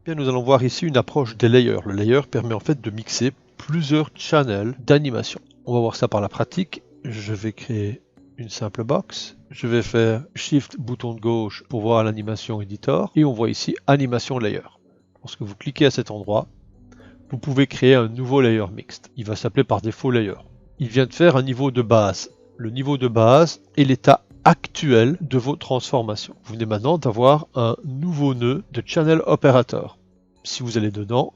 Bien, nous allons voir ici une approche des layers. Le layer permet en fait de mixer plusieurs channels d'animation. On va voir ça par la pratique. Je vais créer une simple box. Je vais faire Shift bouton de gauche pour voir l'animation editor. Et on voit ici animation layer. Lorsque vous cliquez à cet endroit, vous pouvez créer un nouveau layer mixte. Il va s'appeler par défaut layer. Il vient de faire un niveau de base. Le niveau de base est l'état actuel de vos transformations. Vous venez maintenant d'avoir un nouveau nœud de channel operator. Si vous allez dedans,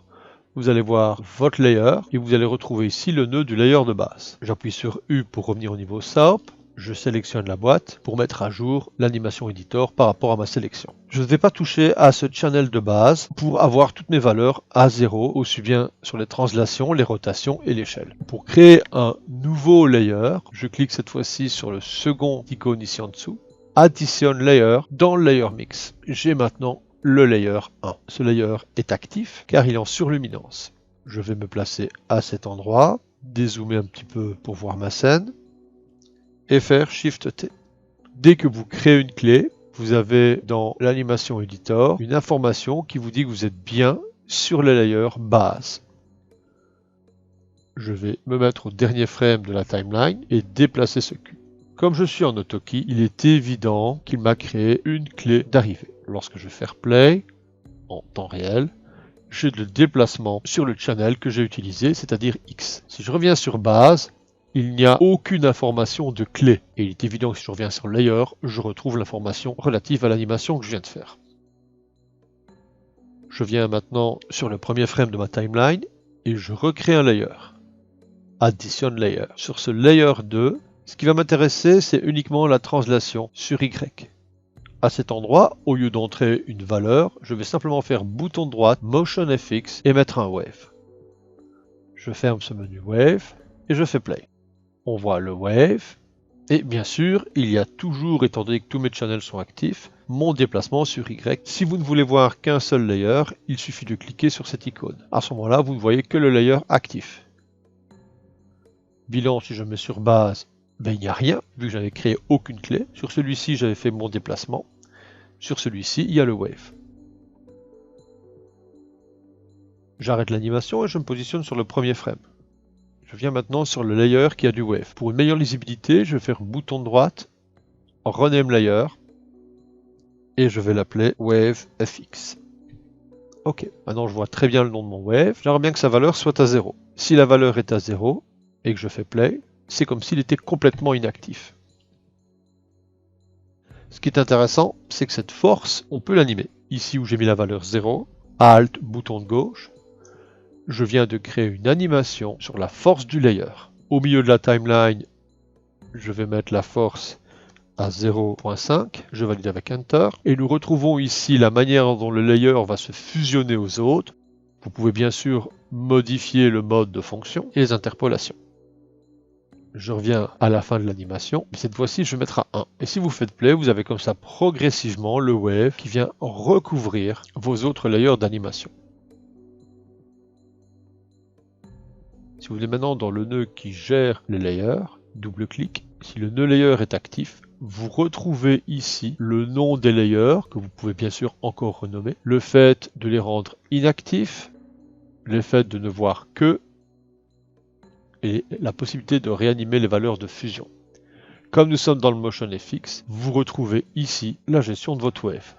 vous allez voir votre layer et vous allez retrouver ici le nœud du layer de base. J'appuie sur U pour revenir au niveau SOAP. Je sélectionne la boîte pour mettre à jour l'animation editor par rapport à ma sélection. Je ne vais pas toucher à ce channel de base pour avoir toutes mes valeurs à 0, aussi bien sur les translations, les rotations et l'échelle. Pour créer un nouveau layer, je clique cette fois-ci sur le second icône ici en dessous, Addition Layer dans le Layer Mix. J'ai maintenant le layer 1. Ce layer est actif car il est en surluminance. Je vais me placer à cet endroit, dézoomer un petit peu pour voir ma scène et faire Shift T. Dès que vous créez une clé, vous avez dans l'animation editor une information qui vous dit que vous êtes bien sur le layer base. Je vais me mettre au dernier frame de la timeline et déplacer ce cube. Comme je suis en AutoKey, il est évident qu'il m'a créé une clé d'arrivée. Lorsque je vais faire play en temps réel, j'ai le déplacement sur le channel que j'ai utilisé, c'est-à-dire X. Si je reviens sur base, il n'y a aucune information de clé. Et il est évident que si je reviens sur layer, je retrouve l'information relative à l'animation que je viens de faire. Je viens maintenant sur le premier frame de ma timeline et je recrée un layer. Addition layer. Sur ce layer 2, ce qui va m'intéresser, c'est uniquement la translation sur Y. À cet endroit, au lieu d'entrer une valeur, je vais simplement faire bouton droit, Motion FX et mettre un wave. Je ferme ce menu wave et je fais play. On voit le wave et bien sûr, il y a toujours, étant donné que tous mes channels sont actifs, mon déplacement sur Y. Si vous ne voulez voir qu'un seul layer, il suffit de cliquer sur cette icône. À ce moment-là, vous ne voyez que le layer actif. Bilan, si je mets sur base, il n'y a rien, vu que je n'avais créé aucune clé. Sur celui-ci, j'avais fait mon déplacement. Sur celui-ci, il y a le wave. J'arrête l'animation et je me positionne sur le premier frame. Je viens maintenant sur le layer qui a du wave. Pour une meilleure lisibilité, je vais faire bouton de droite, rename layer, et je vais l'appeler wave FX. Ok, maintenant je vois très bien le nom de mon wave. J'aimerais bien que sa valeur soit à 0. Si la valeur est à 0 et que je fais play, c'est comme s'il était complètement inactif. Ce qui est intéressant, c'est que cette force, on peut l'animer. Ici où j'ai mis la valeur 0, Alt, bouton de gauche, je viens de créer une animation sur la force du layer. Au milieu de la timeline, je vais mettre la force à 0.5, je valide avec Enter, et nous retrouvons ici la manière dont le layer va se fusionner aux autres. Vous pouvez bien sûr modifier le mode de fonction et les interpolations. Je reviens à la fin de l'animation, mais cette fois-ci je vais mettre à 1. Et si vous faites play, vous avez comme ça progressivement le wave qui vient recouvrir vos autres layers d'animation. Si vous venez maintenant dans le nœud qui gère les layers, double-clic, si le nœud layer est actif, vous retrouvez ici le nom des layers, que vous pouvez bien sûr encore renommer, le fait de les rendre inactifs, le fait de ne voir que, et la possibilité de réanimer les valeurs de fusion. Comme nous sommes dans le Motion FX, vous retrouvez ici la gestion de votre wave.